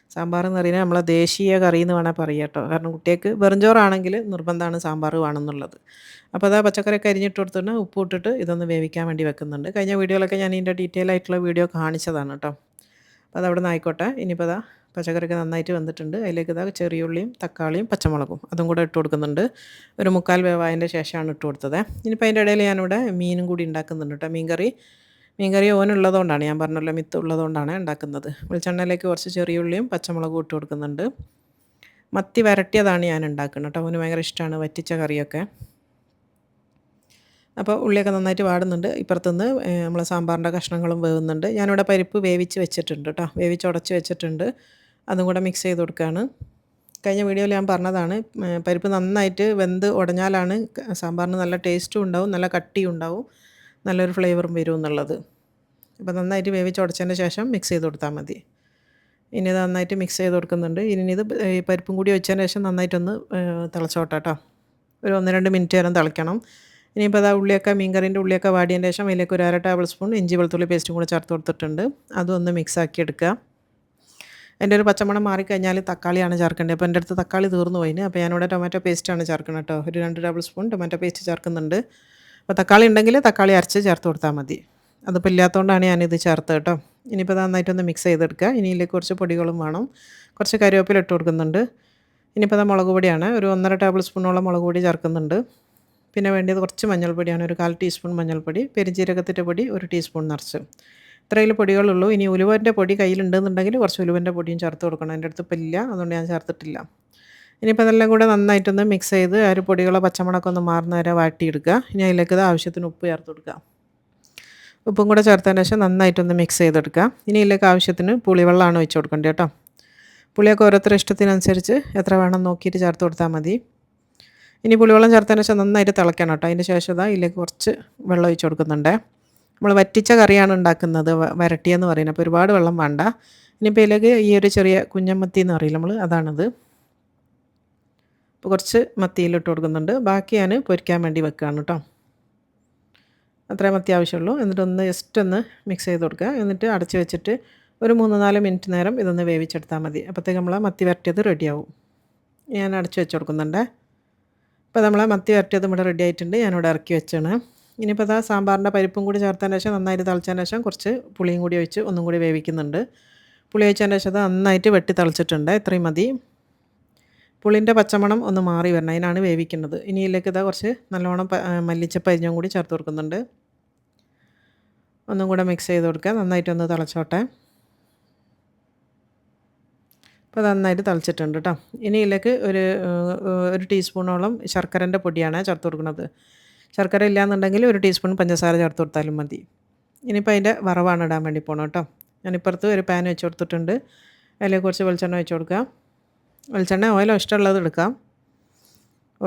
എന്ന് പറയുന്നത് നമ്മളെ ദേശീയ കറി എന്ന് വേണേൽ പറയാം കേട്ടോ. കാരണം കുട്ടികൾക്ക് വെറുംചോറാണെങ്കിൽ നിർബന്ധമാണ് സാമ്പാർ വേണമെന്നുള്ളത്. അപ്പോൾ അതാ പച്ചക്കറിയൊക്കെ അരിഞ്ഞിട്ട് കൊടുത്തിട്ട് ഉപ്പ് ഇട്ടിട്ട് ഇതൊന്ന് വേവിക്കാൻ വേണ്ടി വെക്കുന്നുണ്ട്. കഴിഞ്ഞ വീഡിയോയിലൊക്കെ ഞാൻ ഇതിൻ്റെ ഡീറ്റെയിൽ ആയിട്ടുള്ള വീഡിയോ കാണിച്ചതാണ് കേട്ടോ. അപ്പോൾ അതവിടെ നിന്ന് ആയിക്കോട്ടെ. ഇനിയിപ്പോൾ അതാ പച്ചക്കറിയൊക്കെ നന്നായിട്ട് വെന്തിട്ടുണ്ട്. അതിലേക്ക് ഇതാ ചെറിയുള്ളിയും തക്കാളിയും പച്ചമുളകും അതും കൂടെ ഇട്ട് കൊടുക്കുന്നുണ്ട്. ഒരു 3/4 വേവായതിൻ്റെ ശേഷമാണ് ഇട്ട് കൊടുത്തത്. ഇനിയിപ്പോൾ അതിൻ്റെ ഇടയിൽ ഞാനിവിടെ മീനും കൂടി ഉണ്ടാക്കുന്നുണ്ട് കേട്ടോ. മീൻകറി ഓനുള്ളതുകൊണ്ടാണ്, ഞാൻ പറഞ്ഞല്ലോ മിത്ത് ഉള്ളതുകൊണ്ടാണ് ഉണ്ടാക്കുന്നത്. വെളിച്ചെണ്ണയിലേക്ക് കുറച്ച് ചെറിയുള്ളിയും പച്ചമുളകും ഇട്ട് കൊടുക്കുന്നുണ്ട്. മത്തി വരട്ടിയതാണ് ഞാൻ ഉണ്ടാക്കുന്നത് കേട്ടോ. ഓന് ഭയങ്കര ഇഷ്ടമാണ് വറ്റിച്ച കറിയൊക്കെ. അപ്പോൾ ഉള്ളിയൊക്കെ നന്നായിട്ട് വാടുന്നുണ്ട്. ഇപ്പുറത്തുനിന്ന് നമ്മളെ സാമ്പാറിൻ്റെ കഷ്ണങ്ങളും വേവുന്നുണ്ട്. ഞാനിവിടെ പരിപ്പ് വേവിച്ച് വെച്ചിട്ടുണ്ട് കേട്ടോ, വേവിച്ച് ഉടച്ച് വെച്ചിട്ടുണ്ട്. അതും കൂടെ മിക്സ് ചെയ്ത് കൊടുക്കുകയാണ്. കഴിഞ്ഞ വീഡിയോയിൽ ഞാൻ പറഞ്ഞതാണ്, പരിപ്പ് നന്നായിട്ട് വെന്ത് ഉടഞ്ഞാലാണ് സാമ്പാറിന് നല്ല ടേസ്റ്റും ഉണ്ടാവും, നല്ല കട്ടിയും ഉണ്ടാവും, നല്ലൊരു ഫ്ലേവറും വരും എന്നുള്ളത്. അപ്പോൾ നന്നായിട്ട് വേവിച്ച് ഉടച്ചതിന് ശേഷം മിക്സ് ചെയ്ത് കൊടുത്താൽ മതി. ഇനി ഇത് നന്നായിട്ട് മിക്സ് ചെയ്ത് കൊടുക്കുന്നുണ്ട്. ഇനി ഇത് ഈ പരിപ്പും കൂടി വെച്ചതിന് ശേഷം നന്നായിട്ടൊന്ന് തിളച്ചോട്ടെ കേട്ടോ. ഒരു 1-2 മിനിറ്റ് നേരം തിളയ്ക്കണം. ഇനിയിപ്പോൾ അതാ മീൻകറീൻ്റെ ഉള്ളിയൊക്കെ വാടിയതിന് ശേഷം അതിലേക്ക് ഒരു 1/2 ടേബിൾ സ്പൂൺ ഇഞ്ചി വെളുത്തുള്ളി പേസ്റ്റും കൂടെ ചേർത്ത് കൊടുത്തിട്ടുണ്ട്. അതൊന്ന് മിക്സാക്കി എടുക്കുക. എൻ്റെ ഒരു പച്ചമണം മാറിക്കഴിഞ്ഞാൽ തക്കാളിയാണ് ചേർക്കേണ്ടത്. അപ്പോൾ എൻ്റെ അടുത്ത് തക്കാളി തീർന്നു പോയിന്. അപ്പോൾ ഞാനിവിടെ ടൊമാറ്റോ പേസ്റ്റാണ് ചേർക്കുന്നത് കേട്ടോ. ഒരു 2 ടേബിൾ സ്പൂൺ ടൊമാറ്റോ പേസ്റ്റ് ചേർക്കുന്നുണ്ട്. അപ്പോൾ തക്കാളി ഉണ്ടെങ്കിൽ തക്കാളി അരച്ച് ചേർത്ത് കൊടുത്താൽ മതി. അതിപ്പോൾ ഇല്ലാത്തതുകൊണ്ടാണ് ഞാനിത് ചേർത്തത് കേട്ടോ. ഇനിയിപ്പോൾ നന്നായിട്ടൊന്ന് മിക്സ് ചെയ്തെടുക്കുക. ഇനി ഇതിലേക്ക് കുറച്ച് പൊടികളും വേണം. കുറച്ച് കറിവേപ്പില ഇട്ട് കൊടുക്കുന്നുണ്ട്. ഇനിയിപ്പോൾ അത് മുളക് പൊടിയാണ്. ഒരു 1.5 ടേബിൾ സ്പൂണോളം മുളക് പൊടി ചേർക്കുന്നുണ്ട്. പിന്നെ വേണ്ടത് കുറച്ച് മഞ്ഞൾപ്പൊടിയാണ്, ഒരു 1/4 ടീസ്പൂൺ മഞ്ഞൾപ്പൊടി. പെരുംജീരകത്തിൻ്റെ പൊടി 1 ടീസ്പൂൺ നിറച്ച്. ഇത്രയിൽ പൊടികളുള്ളൂ. ഇനി ഉലുവൻ്റെ പൊടി കയ്യിലുണ്ടെന്നുണ്ടെങ്കിൽ കുറച്ച് ഉലുവൻ്റെ പൊടിയും ചേർത്ത് കൊടുക്കണം. എൻ്റെ അടുത്ത് ഇപ്പം ഇല്ല, അതുകൊണ്ട് ഞാൻ ചേർത്തിട്ടില്ല. ഇനിയിപ്പോൾ അതെല്ലാം കൂടെ നന്നായിട്ടൊന്ന് മിക്സ് ചെയ്ത് ആ ഒരു പൊടികളെ പച്ചമണമൊക്കെ ഒന്ന് മാറുന്ന വരെ വാട്ടിയെടുക്കുക. ഇനി അതിലേക്ക് ആവശ്യത്തിന് ഉപ്പ് ചേർത്ത് കൊടുക്കുക. ഉപ്പും കൂടെ ചേർത്തതിന് ശേഷം നന്നായിട്ടൊന്ന് മിക്സ് ചെയ്തെടുക്കുക. ഇനി ഇതിലേക്ക് ആവശ്യത്തിന് പുളിവെള്ളമാണ് ഒഴിച്ച് കൊടുക്കേണ്ടത് കേട്ടോ. പുളിയൊക്കെ ഓരോരുത്തരുടെ ഇഷ്ടത്തിനനുസരിച്ച് എത്ര വേണം നോക്കിയിട്ട് ചേർത്ത് കൊടുത്താൽ മതി. ഇനി പുളിവെള്ളം ചേർത്തതിന് ശേഷം നന്നായിട്ട് തിളയ്ക്കണം കേട്ടോ. അതിൻ്റെ ശേഷം ഇതിലേക്ക് കുറച്ച് വെള്ളം ഒഴിച്ച് കൊടുക്കുന്നുണ്ട്. നമ്മൾ വറ്റിച്ച കറിയാണ് ഉണ്ടാക്കുന്നത്, വരട്ടിയെന്ന് പറയുന്നത്. അപ്പോൾ ഒരുപാട് വെള്ളം വേണ്ട. ഇനിയിപ്പോൾ ഇതിലേക്ക് ഈ ഒരു ചെറിയ കുഞ്ഞമ്മത്തി എന്ന് പറയില്ല നമ്മൾ, അതാണത്. അപ്പോൾ കുറച്ച് മത്തിയിലിട്ട് കൊടുക്കുന്നുണ്ട്. ബാക്കി ഞാൻ പൊരിക്കാൻ വേണ്ടി വെക്കുകയാണ് കേട്ടോ. അത്രയും മത്തി ആവശ്യമുള്ളൂ. എന്നിട്ടൊന്ന് ജസ്റ്റ് ഒന്ന് മിക്സ് ചെയ്ത് കൊടുക്കുക. എന്നിട്ട് അടച്ച് വെച്ചിട്ട് ഒരു 3-4 മിനിറ്റ് നേരം ഇതൊന്ന് വേവിച്ചെടുത്താൽ മതി. അപ്പോഴത്തേക്ക് നമ്മൾ മത്തി വരട്ടിയത് റെഡിയാവും. ഞാൻ അടച്ച് വെച്ച് കൊടുക്കുന്നുണ്ട്. ഇപ്പോൾ നമ്മൾ മത്തി വരട്ടിയത് ഇവിടെ റെഡി ആയിട്ടുണ്ട്. ഞാനിവിടെ ഇറക്കി വെച്ചാണ്. ഇനിയിപ്പോൾ സാമ്പാറിൻ്റെ പരിപ്പും കൂടി ചേർത്തതിന് ശേഷം നന്നായിട്ട് തിളച്ചതിന് ശേഷം കുറച്ച് പുളിയും കൂടി ഒഴിച്ച് ഒന്നും കൂടി വേവിക്കുന്നുണ്ട്. പുളി ഒഴിച്ചതിന് ശേഷം നന്നായിട്ട് വെട്ടി തിളച്ചിട്ടുണ്ട്. ഇത്രയും മതി. പുളിൻ്റെ പച്ചമണം ഒന്ന് മാറി വരണം, അതിനാണ് വേവിക്കുന്നത്. ഇനി ഇതിലേക്ക് കുറച്ച് നല്ലോണം മല്ലിച്ചപ്പ് അരിഞ്ഞും കൂടി ചേർത്ത് കൊടുക്കുന്നുണ്ട്. ഒന്നും കൂടെ മിക്സ് ചെയ്ത് കൊടുക്കുക. നന്നായിട്ടൊന്ന് തിളച്ചോട്ടെ. അപ്പോൾ നന്നായിട്ട് തിളച്ചിട്ടുണ്ട് കേട്ടോ. ഇനി ഇതിലേക്ക് ഒരു ടീസ്പൂണോളം ശർക്കരൻ്റെ പൊടിയാണ് ചേർത്ത് കൊടുക്കുന്നത്. ശർക്കര ഇല്ലയെന്നുണ്ടെങ്കിൽ 1 ടീസ്പൂൺ പഞ്ചസാര ചേർത്ത് കൊടുത്താലും മതി. ഇനിയിപ്പോൾ അതിൻ്റെ വറവാണ് ഇടാൻ വേണ്ടി പോകണം കേട്ടോ. ഞാനിപ്പുറത്ത് ഒരു പാൻ വെച്ച് കൊടുത്തിട്ടുണ്ട്. അതിലേക്ക് കുറച്ച് വെളിച്ചെണ്ണ ഒഴിച്ച് കൊടുക്കുക. വെളിച്ചെണ്ണ ഓയിലോ ഇഷ്ടമുള്ളത് എടുക്കാം.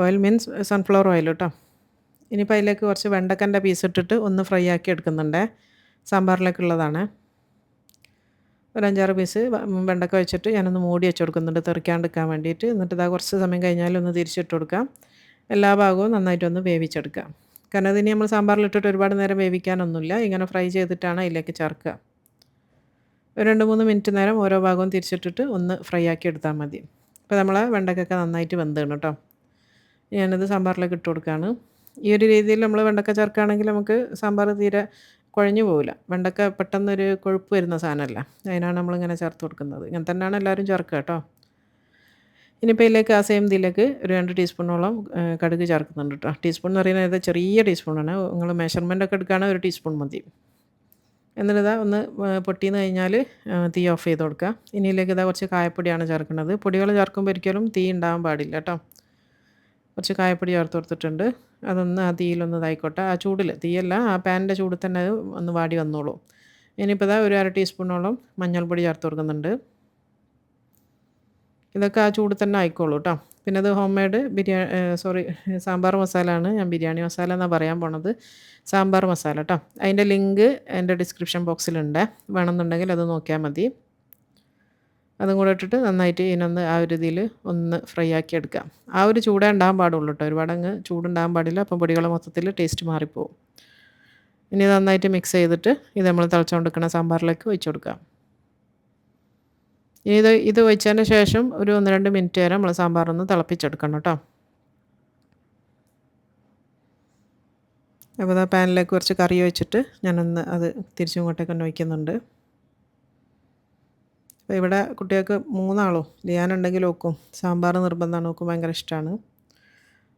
ഓയിൽ മീൻസ് സൺഫ്ലവർ ഓയിൽ കേട്ടോ. ഇനിയിപ്പോൾ അതിലേക്ക് കുറച്ച് വെണ്ടക്കൻ്റെ പീസ് ഇട്ടിട്ട് ഒന്ന് ഫ്രൈ ആക്കി എടുക്കുന്നുണ്ട്. സാമ്പാറിലേക്കുള്ളതാണ്. ഒരു 5-6 പീസ് വെണ്ടക്ക വെച്ചിട്ട് ഞാനൊന്ന് മൂടി വെച്ച് കൊടുക്കുന്നുണ്ട്, തെറിക്കാണ്ടിരിക്കാൻ വേണ്ടിയിട്ട്. എന്നിട്ട് കുറച്ച് സമയം കഴിഞ്ഞാൽ ഒന്ന് തിരിച്ചിട്ട് കൊടുക്കാം. എല്ലാ ഭാഗവും നന്നായിട്ടൊന്ന് വേവിച്ചെടുക്കാം. കാരണം അതിന് നമ്മൾ സാമ്പാറിലിട്ടിട്ട് ഒരുപാട് നേരം വേവിക്കാനൊന്നുമില്ല. ഇങ്ങനെ ഫ്രൈ ചെയ്തിട്ടാണ് അതിലേക്ക് ചേർക്കുക. ഒരു 2-3 മിനിറ്റ് നേരം ഓരോ ഭാഗവും തിരിച്ചിട്ടിട്ട് ഒന്ന് ഫ്രൈ ആക്കി എടുത്താൽ മതി. ഇപ്പോൾ നമ്മളെ വെണ്ടക്കൊക്കെ നന്നായിട്ട് വെന്താണ് കേട്ടോ. ഞാനത് സാമ്പാറിലേക്ക് ഇട്ട് കൊടുക്കുകയാണ്. ഈ ഒരു രീതിയിൽ നമ്മൾ വെണ്ടക്ക ചേർക്കുകയാണെങ്കിൽ നമുക്ക് സാമ്പാർ തീരെ കുഴഞ്ഞു പോവില്ല. വെണ്ടക്ക പെട്ടെന്നൊരു കൊഴുപ്പ് വരുന്ന സാധനമല്ല, അതിനാണ് നമ്മളിങ്ങനെ ചേർത്ത് കൊടുക്കുന്നത്. ഇങ്ങനെ തന്നെയാണ് എല്ലാവരും ചേർക്കുക കേട്ടോ. ഇനിയിപ്പോൾ ഇതിലേക്ക് ആ സെയിം ഇതിലേക്ക് ഒരു 2 ടീസ്പൂണോളം കടുക് ചേർക്കുന്നുണ്ട് കേട്ടോ. ടീസ്പൂൺ എന്ന് പറയുന്നത് ചെറിയ ടീസ്പൂണാണ്. നിങ്ങൾ മെഷർമെൻ്റൊക്കെ എടുക്കുകയാണെങ്കിൽ 1 ടീസ്പൂൺ മതി. എന്നിട്ട് ഒന്ന് പൊട്ടിയെന്ന് കഴിഞ്ഞാൽ തീ ഓഫ് ചെയ്ത് കൊടുക്കുക. ഇനി ഇതിലേക്ക് കുറച്ച് കായപ്പൊടിയാണ് ചേർക്കുന്നത്. പൊടികൾ ചേർക്കുമ്പോൾ ഒരിക്കലും തീ ഉണ്ടാകാൻ പാടില്ല കേട്ടോ. കുറച്ച് കായപ്പൊടി ചേർത്ത് കൊടുത്തിട്ടുണ്ട്. അതൊന്ന് ആ തീയിലൊന്ന് ഇതായിക്കോട്ടെ. ആ ചൂടിൽ, തീയല്ല, ആ പാനിൻ്റെ ചൂടിൽ തന്നെ ഒന്ന് വാടി വന്നോളൂ. ഇനിയിപ്പോൾ ഒരു 1/2 ടീസ്പൂണോളം മഞ്ഞൾപ്പൊടി ചേർത്ത് കൊടുക്കുന്നുണ്ട്. ഇതൊക്കെ ആ ചൂട് തന്നെ ആയിക്കോളൂ കേട്ടോ. പിന്നെ അത് ഹോം മെയ്ഡ് സാമ്പാർ മസാല ആണ്. ഞാൻ ബിരിയാണി മസാല എന്നാണ് പറയാൻ പോണത്. സാമ്പാർ മസാല കേട്ടോ. അതിൻ്റെ ലിങ്ക് എൻ്റെ ഡിസ്ക്രിപ്ഷൻ ബോക്സിലുണ്ട്. വേണമെന്നുണ്ടെങ്കിൽ അത് നോക്കിയാൽ മതി. അതും കൂടെ ഇട്ടിട്ട് നന്നായിട്ട് ഇതിനൊന്ന് ആ ഒരു ഇതിൽ ഒന്ന് ഫ്രൈ ആക്കി എടുക്കാം. ആ ഒരു ചൂടേ ഉണ്ടാകാൻ പാടുള്ളൂ കേട്ടോ. ഒരുപാടങ്ങ് ചൂടുണ്ടാകാൻ പാടില്ല. അപ്പം പൊടികൾ മൊത്തത്തിൽ ടേസ്റ്റ് മാറിപ്പോവും. ഇനി നന്നായിട്ട് മിക്സ് ചെയ്തിട്ട് ഇത് നമ്മൾ തിളച്ചുകൊണ്ടിരിക്കുന്ന സാമ്പാറിലേക്ക് ഒഴിച്ച് കൊടുക്കാം. ഇനി ഇത് ഒഴിച്ചതിന് ശേഷം ഒരു 1-2 മിനിറ്റ് വരെ നമ്മൾ സാമ്പാറൊന്ന് തിളപ്പിച്ചെടുക്കണം കേട്ടോ. അപ്പോൾ ആ പാനിലേക്ക് കുറച്ച് കറി ഒഴിച്ചിട്ട് ഞാനൊന്ന് അത് തിരിച്ചും ഇങ്ങോട്ടേക്ക് തന്നെ ഒഴിക്കുന്നുണ്ട്. അപ്പോൾ ഇവിടെ കുട്ടികൾക്ക് 3 ആളും ലിയാനുണ്ടെങ്കിൽ ഓക്കും സാമ്പാർ നിർബന്ധമാണ്. ഓക്കും ഭയങ്കര ഇഷ്ടമാണ്.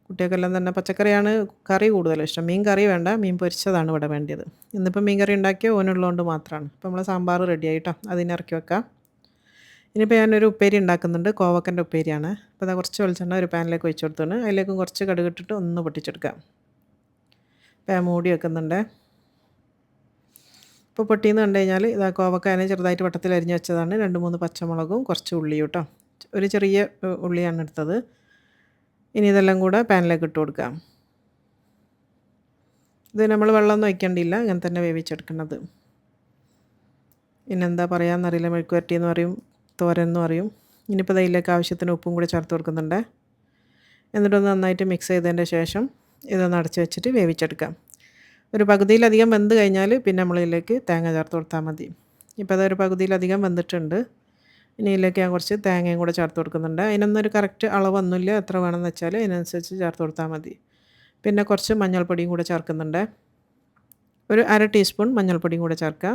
കുട്ടികൾക്കെല്ലാം തന്നെ പച്ചക്കറിയാണ് കറി കൂടുതലും ഇഷ്ടം. മീൻ കറി വേണ്ട, മീൻ പൊരിച്ചതാണ് ഇവിടെ വേണ്ടത്. ഇന്നിപ്പോൾ മീൻ കറി ഉണ്ടാക്കിയ ഓനുള്ളതുകൊണ്ട് മാത്രമാണ്. അപ്പോൾ നമ്മൾ സാമ്പാർ റെഡി ആയിട്ടോ. അതിന് ഇറക്കി വെക്കാം. ഇനിയിപ്പോൾ ഞാനൊരു ഉപ്പേരി ഉണ്ടാക്കുന്നുണ്ട്. കോവക്കൻ്റെ ഉപ്പേരിയാണ്. അപ്പോൾ അത് കുറച്ച് വെളിച്ചെണ്ണ ഒരു പാനിലേക്ക് ഒഴിച്ച് കൊടുത്താണ്. അതിലേക്കും കുറച്ച് കടുക് ഇട്ടിട്ട് ഒന്ന് പൊട്ടിച്ചെടുക്കാം. അപ്പോൾ ഞാൻ മൂടി വെക്കുന്നുണ്ട്. ഇപ്പോൾ പൊട്ടിയെന്ന് കണ്ടു കഴിഞ്ഞാൽ ഇതാ കോവക്കാനെ ചെറുതായിട്ട് വട്ടത്തിൽ അരിഞ്ഞ് വെച്ചതാണ്. 2-3 പച്ചമുളകും കുറച്ച് ഉള്ളിയും കേട്ടോ. ഒരു ചെറിയ ഉള്ളിയാണ് എടുത്തത്. ഇനി ഇതെല്ലാം കൂടെ പാനിലേക്ക് ഇട്ട് കൊടുക്കാം. ഇത് നമ്മൾ വെള്ളമൊന്നും ഒഴിക്കേണ്ടിയില്ല, ഇങ്ങനെ തന്നെ വേവിച്ചെടുക്കുന്നത്. പിന്നെന്താ പറയാമെന്നറിയില്ല, മെഴുക്ക് വരട്ടി എന്ന് പറയും, തോരൻ എന്ന് പറയും. ഇനിയിപ്പോൾ ഇതിലേക്ക് ആവശ്യത്തിന് ഉപ്പും കൂടി ചേർത്ത് കൊടുക്കുന്നുണ്ട്. എന്നിട്ടൊന്ന് നന്നായിട്ട് മിക്സ് ചെയ്തതിൻ്റെ ശേഷം ഇതൊന്ന് അടച്ച് വെച്ചിട്ട് വേവിച്ചെടുക്കാം. ഒരു പകുതിയിലധികം വെന്ത് കഴിഞ്ഞാൽ പിന്നെ നമ്മളിതിലേക്ക് തേങ്ങ ചേർത്ത് കൊടുത്താൽ മതി. ഇപ്പോൾ അതൊരു പകുതിയിലധികം വെന്തിട്ടുണ്ട്. ഇനി ഇതിലേക്ക് ഞാൻ കുറച്ച് തേങ്ങയും കൂടെ ചേർത്ത് കൊടുക്കുന്നുണ്ട്. അതിനൊന്നും ഒരു കറക്റ്റ് അളവൊന്നുമില്ല, എത്ര വേണമെന്ന് വെച്ചാൽ അതിനനുസരിച്ച് ചേർത്ത് കൊടുത്താൽ മതി. പിന്നെ കുറച്ച് മഞ്ഞൾപ്പൊടിയും കൂടെ ചേർക്കുന്നുണ്ട്. ഒരു 1/2 ടീസ്പൂൺ മഞ്ഞൾപ്പൊടിയും കൂടെ ചേർക്കുക.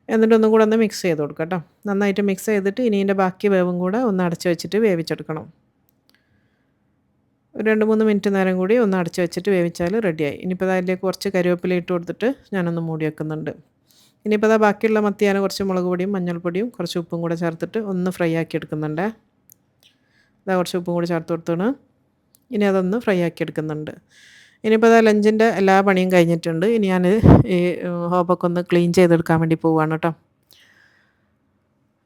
എന്നിട്ടൊന്നും കൂടെ ഒന്ന് മിക്സ് ചെയ്ത് കൊടുക്കുക കേട്ടോ. നന്നായിട്ട് മിക്സ് ചെയ്തിട്ട് ഇനി ഇതിൻ്റെ ബാക്കി വേവും കൂടെ ഒന്ന് അടച്ച് വെച്ചിട്ട് വേവിച്ചെടുക്കണം. ഒരു 2-3 മിനിറ്റ് നേരം കൂടി ഒന്ന് അടച്ച് വെച്ചിട്ട് വേവിച്ചാൽ റെഡിയായി. ഇനിയിപ്പോൾ അതിലേക്ക് കുറച്ച് കരിവേപ്പില ഇട്ട് കൊടുത്തിട്ട് ഞാനൊന്ന് മൂടി വെക്കുന്നുണ്ട്. ഇനിയിപ്പോൾ ബാക്കിയുള്ള മത്തി ഞാൻ കുറച്ച് മുളക് പൊടിയും മഞ്ഞൾപ്പൊടിയും കുറച്ച് ഉപ്പും കൂടെ ചേർത്തിട്ട് ഒന്ന് ഫ്രൈ ആക്കി എടുക്കുന്നുണ്ട്. കുറച്ച് ഉപ്പും കൂടി ചേർത്ത് കൊടുത്താണ്. ഇനി അതൊന്ന് ഫ്രൈ ആക്കി എടുക്കുന്നുണ്ട്. ഇനിയിപ്പോൾ ലഞ്ചിൻ്റെ എല്ലാ പണിയും കഴിഞ്ഞിട്ടുണ്ട്. ഇനി ഞാൻ ഈ ഹോബൊക്കെ ഒന്ന് ക്ലീൻ ചെയ്തെടുക്കാൻ വേണ്ടി പോവുകയാണ് കേട്ടോ.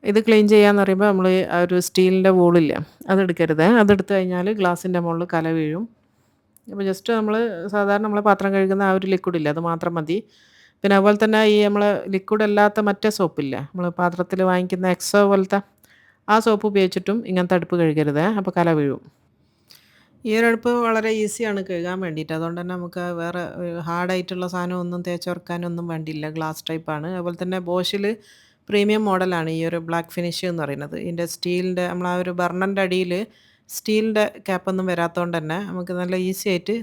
ഇത് ക്ലീൻ ചെയ്യാന്ന് പറയുമ്പോൾ നമ്മൾ ആ ഒരു സ്റ്റീലിൻ്റെ ബോളില്ലേ, അതെടുക്കരുത്. അതെടുത്ത് കഴിഞ്ഞാൽ ഗ്ലാസിൻ്റെ മുകളിൽ കല വീഴും. അപ്പോൾ ജസ്റ്റ് സാധാരണ നമ്മൾ പാത്രം കഴുകുന്ന ആ ഒരു ലിക്വിഡില്ലേ, അത് മാത്രം മതി. പിന്നെ അതുപോലെ തന്നെ ഈ നമ്മൾ ലിക്വിഡ് അല്ലാത്ത മറ്റേ സോപ്പില്ലേ, നമ്മൾ പാത്രത്തിൽ വാങ്ങിക്കുന്ന എക്സോ പോലത്തെ ആ സോപ്പ് ഉപയോഗിച്ചിട്ടും ഇങ്ങനത്തെ അടുപ്പ് കഴുകരുത്. അപ്പോൾ കല വീഴും. ഈ ഒരു അടുപ്പ് വളരെ ഈസിയാണ് കഴുകാൻ വേണ്ടിയിട്ട്. അതുകൊണ്ട് തന്നെ നമുക്ക് വേറെ ഹാർഡായിട്ടുള്ള സാധനമൊന്നും തേച്ചുരക്കാനൊന്നും വേണ്ടിയില്ല. ഗ്ലാസ് ടൈപ്പാണ്. അതുപോലെ തന്നെ ബോഷിൽ പ്രീമിയം മോഡലാണ് ഈ ഒരു ബ്ലാക്ക് ഫിനിഷ് എന്ന് പറയുന്നത്. ഇതിൻ്റെ സ്റ്റീലിൻ്റെ നമ്മൾ ആ ഒരു ബർണറിൻ്റെ അടിയിൽ സ്റ്റീലിൻ്റെ ക്യാപ്പൊന്നും വരാത്തതുകൊണ്ട് തന്നെ നമുക്ക് നല്ല ഈസി ആയിട്ട്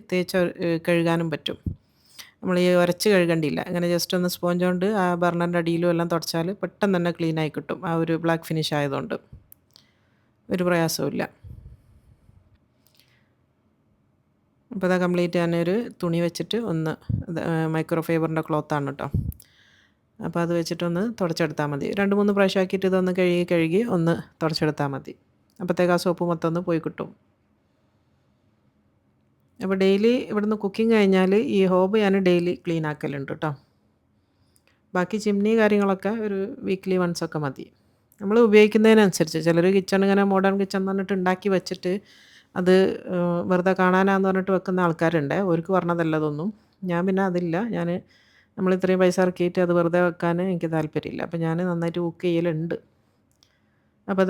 കഴുകാനും പറ്റും. നമ്മൾ ഈ ഉരച്ച് കഴുകേണ്ടിയില്ല. അങ്ങനെ ജസ്റ്റ് ഒന്ന് സ്പോഞ്ച് കൊണ്ട് ആ ബർണറിൻ്റെ അടിയിലും എല്ലാം തുടച്ചാൽ പെട്ടെന്ന് തന്നെ ക്ലീനായി കിട്ടും. ആ ഒരു ബ്ലാക്ക് ഫിനിഷ് ആയതുകൊണ്ട് ഒരു പ്രയാസവും. അപ്പോൾ അത് കംപ്ലീറ്റ് ഞാനൊരു തുണി വെച്ചിട്ട് ഒന്ന് മൈക്രോ ഫൈബറിൻ്റെ ക്ലോത്താണ് കേട്ടോ. അപ്പോൾ അത് വെച്ചിട്ടൊന്ന് തുടച്ചെടുത്താൽ മതി. 2-3 പ്രാവശ്യം ആക്കിയിട്ട് ഇതൊന്ന് കഴുകി ഒന്ന് തുടച്ചെടുത്താൽ മതി. അപ്പോഴത്തേക്ക് ആ സോപ്പ് മൊത്തം ഒന്ന് പോയി കിട്ടും. അപ്പോൾ ഡെയിലി ഇവിടുന്ന് കുക്കിംഗ് കഴിഞ്ഞാൽ ഈ ഹോബ് ഞാൻ ഡെയിലി ക്ലീൻ ആക്കലുണ്ട് കേട്ടോ. ബാക്കി ചിമ്നി കാര്യങ്ങളൊക്കെ ഒരു വീക്ക്ലി വൺസൊക്കെ മതി. നമ്മൾ ഉപയോഗിക്കുന്നതിനനുസരിച്ച്. ചിലർ കിച്ചൺ ഇങ്ങനെ മോഡേൺ കിച്ചൺ എന്ന് പറഞ്ഞിട്ട് ഉണ്ടാക്കി വെച്ചിട്ട് അത് വെറുതെ കാണാനാന്ന് പറഞ്ഞിട്ട് വെക്കുന്ന ആൾക്കാരുണ്ട്. ഓർക്ക് പറഞ്ഞതല്ല അതൊന്നും. ഞാൻ പിന്നെ അതില്ല. നമ്മൾ ഇത്രയും പൈസ ഇറക്കിയിട്ട് അത് വെറുതെ വെക്കാൻ എനിക്ക് താല്പര്യമില്ല. അപ്പോൾ ഞാൻ നന്നായിട്ട് കുക്ക് ചെയ്യലുണ്ട്. അപ്പോൾ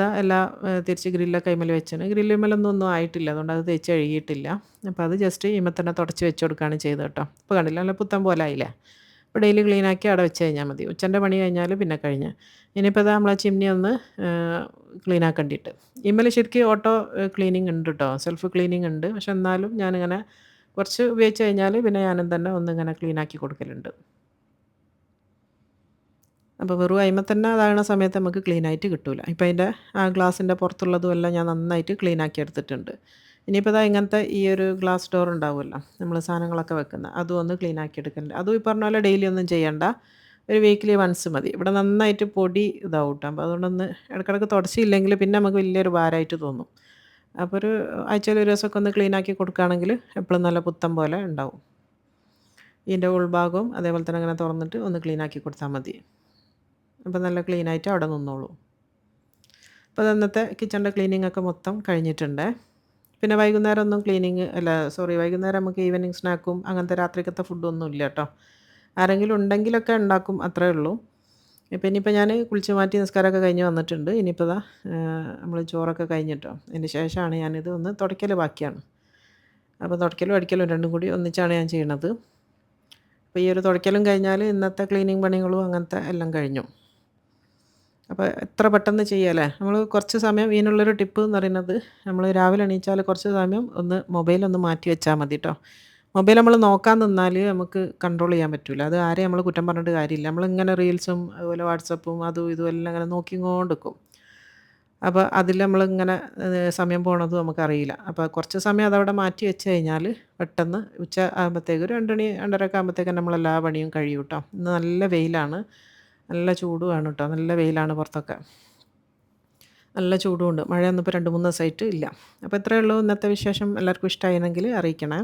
തിരിച്ച് ഗ്രില്ലൊക്കെ അതിന്മേൽ വെച്ചാണ്. ഗ്രില്ലുമ്മേലൊന്നും ആയിട്ടില്ല. അതുകൊണ്ട് അത് തേച്ച് കഴുകിയിട്ടില്ല. അപ്പോൾ അത് ജസ്റ്റ് ഇതിന്മേൽ തന്നെ തുടച്ച് വെച്ച് കൊടുക്കുകയാണ് ചെയ്തത് കേട്ടോ. ഇപ്പോൾ കണ്ടില്ല, നല്ല പുത്തൻ പോലെ ആയില്ലേ. അപ്പോൾ ഡെയിലി ക്ലീനാക്കി അവിടെ വെച്ച് കഴിഞ്ഞാൽ മതി. ഉച്ചൻ്റെ പണി കഴിഞ്ഞാൽ പിന്നെ കഴിഞ്ഞ്. ഇനിയിപ്പോൾ നമ്മളെ ചിമ്നി ഒന്ന് ക്ലീൻ ആക്കേണ്ടിയിട്ട്. ഇതിന്മേൽ ശരിക്കും ഓട്ടോ ക്ലീനിങ് ഉണ്ട് കേട്ടോ. സെൽഫ് ക്ലീനിങ് ഉണ്ട്. പക്ഷെ എന്നാലും ഞാനിങ്ങനെ കുറച്ച് ഉപയോഗിച്ച് കഴിഞ്ഞാൽ പിന്നെ ഞാനും തന്നെ ഒന്നിങ്ങനെ ക്ലീനാക്കി കൊടുക്കലുണ്ട്. അപ്പോൾ വെറും അതിന്മേൽ തന്നെ അതാകുന്ന സമയത്ത് നമുക്ക് ക്ലീനായിട്ട് കിട്ടില്ല. ഇപ്പോൾ അതിൻ്റെ ആ ഗ്ലാസിൻ്റെ പുറത്തുള്ളതും എല്ലാം ഞാൻ നന്നായിട്ട് ക്ലീനാക്കി എടുത്തിട്ടുണ്ട്. ഇനിയിപ്പോൾ ഇങ്ങനത്തെ ഈ ഒരു ഗ്ലാസ് ഡോർ ഉണ്ടാവുമല്ലോ, നമ്മൾ സാധനങ്ങളൊക്കെ വെക്കുന്ന, അതും ഒന്ന് ക്ലീനാക്കി എടുക്കുന്നുണ്ട്. അതും ഈ പറഞ്ഞ പോലെ ഡെയിലി ഒന്നും ചെയ്യണ്ട. ഒരു വീക്കിലി വൺസ് മതി. ഇവിടെ നന്നായിട്ട് പൊടി ഇതാവും കേട്ടോ. അപ്പോൾ അതുകൊണ്ടൊന്ന് ഇടയ്ക്കിടയ്ക്ക് തുടച്ചില്ലെങ്കിൽ പിന്നെ നമുക്ക് വലിയൊരു ഭാരമായിട്ട് തോന്നും. അപ്പോൾ ഒരു ആഴ്ചയിൽ ഒരു ദിവസമൊക്കെ ഒന്ന് ക്ലീനാക്കി കൊടുക്കുകയാണെങ്കിൽ എപ്പോഴും നല്ല പുത്തൻ പോലെ ഉണ്ടാവും. ഇതിൻ്റെ ഉൾഭാഗവും അതേപോലെ തന്നെ അങ്ങനെ തുറന്നിട്ട് ഒന്ന് ക്ലീനാക്കി കൊടുത്താൽ മതി. അപ്പോൾ നല്ല ക്ലീനായിട്ട് അവിടെ നിന്നോളൂ. അപ്പോൾ അത് ഇന്നത്തെ കിച്ചണിൻ്റെ ക്ലീനിങ്ങൊക്കെ മൊത്തം കഴിഞ്ഞിട്ടുണ്ട്. പിന്നെ വൈകുന്നേരം ഒന്നും ക്ലീനിങ് അല്ല സോറി വൈകുന്നേരം നമുക്ക് ഈവനിങ് സ്നാക്കും അങ്ങനത്തെ രാത്രിക്കത്തെ ഫുഡൊന്നും ഇല്ല കേട്ടോ. ആരെങ്കിലും ഉണ്ടെങ്കിലൊക്കെ ഉണ്ടാക്കും അത്രേ ഉള്ളൂ. ഇപ്പം ഇനിയിപ്പോൾ ഞാൻ കുളിച്ച് മാറ്റി നിസ്കാരമൊക്കെ കഴിഞ്ഞ് വന്നിട്ടുണ്ട്. ഇനിയിപ്പോൾ ഇതാ നമ്മൾ ചോറൊക്കെ കഴിഞ്ഞിട്ടോ അതിന് ശേഷമാണ് ഞാനിത് ഒന്ന് തുടയ്ക്കൽ ബാക്കിയാണ്. അപ്പോൾ തുടയ്ക്കലും അടിക്കലും രണ്ടും കൂടി ഒന്നിച്ചാണ് ഞാൻ ചെയ്യണത്. അപ്പോൾ ഈ ഒരു തുടയ്ക്കലും കഴിഞ്ഞാൽ ഇന്നത്തെ ക്ലീനിങ് പണികളും അങ്ങനത്തെ എല്ലാം കഴിഞ്ഞു. അപ്പോൾ എത്ര പെട്ടെന്ന് ചെയ്യാല്ലേ. നമ്മൾ കുറച്ച് സമയം ഇതിനുള്ളൊരു ടിപ്പ് എന്ന് പറയുന്നത് നമ്മൾ രാവിലെ എണീച്ചാൽ കുറച്ച് സമയം ഒന്ന് മൊബൈലൊന്ന് മാറ്റി വെച്ചാൽ മതി ട്ടോ. മൊബൈൽ നമ്മൾ നോക്കാൻ നിന്നാൽ നമുക്ക് കൺട്രോൾ ചെയ്യാൻ പറ്റില്ല. അത് ആരെയും നമ്മൾ കുറ്റം പറഞ്ഞിട്ട് കാര്യമില്ല. നമ്മളിങ്ങനെ റീൽസും അതുപോലെ വാട്സപ്പും അതും ഇതും എല്ലാം ഇങ്ങനെ നോക്കിക്കൊണ്ടിരിക്കും. അപ്പോൾ അതിൽ നമ്മളിങ്ങനെ സമയം പോണതും നമുക്കറിയില്ല. അപ്പോൾ കുറച്ച് സമയം അതവിടെ മാറ്റി വെച്ച് കഴിഞ്ഞാൽ പെട്ടെന്ന് ഉച്ച ആകുമ്പോഴത്തേക്ക് ഒരു 2 മണി 2:30 ഒക്കെ ആകുമ്പോഴത്തേക്കും നമ്മളെല്ലാ പണിയും കഴിയും ട്ടോ. ഇന്ന് നല്ല വെയിലാണ്. നല്ല ചൂടുമാണ് ട്ടോ. നല്ല വെയിലാണ് പുറത്തൊക്കെ. നല്ല ചൂടുമുണ്ട്. മഴയൊന്നും ഇപ്പോൾ 2, 3 ദിവസമായിട്ട് ഇല്ല. അപ്പോൾ ഇത്രയേ ഉള്ളൂ ഇന്നത്തെ വിശേഷം. എല്ലാവർക്കും ഇഷ്ടമായെങ്കിൽ അറിയിക്കണേ.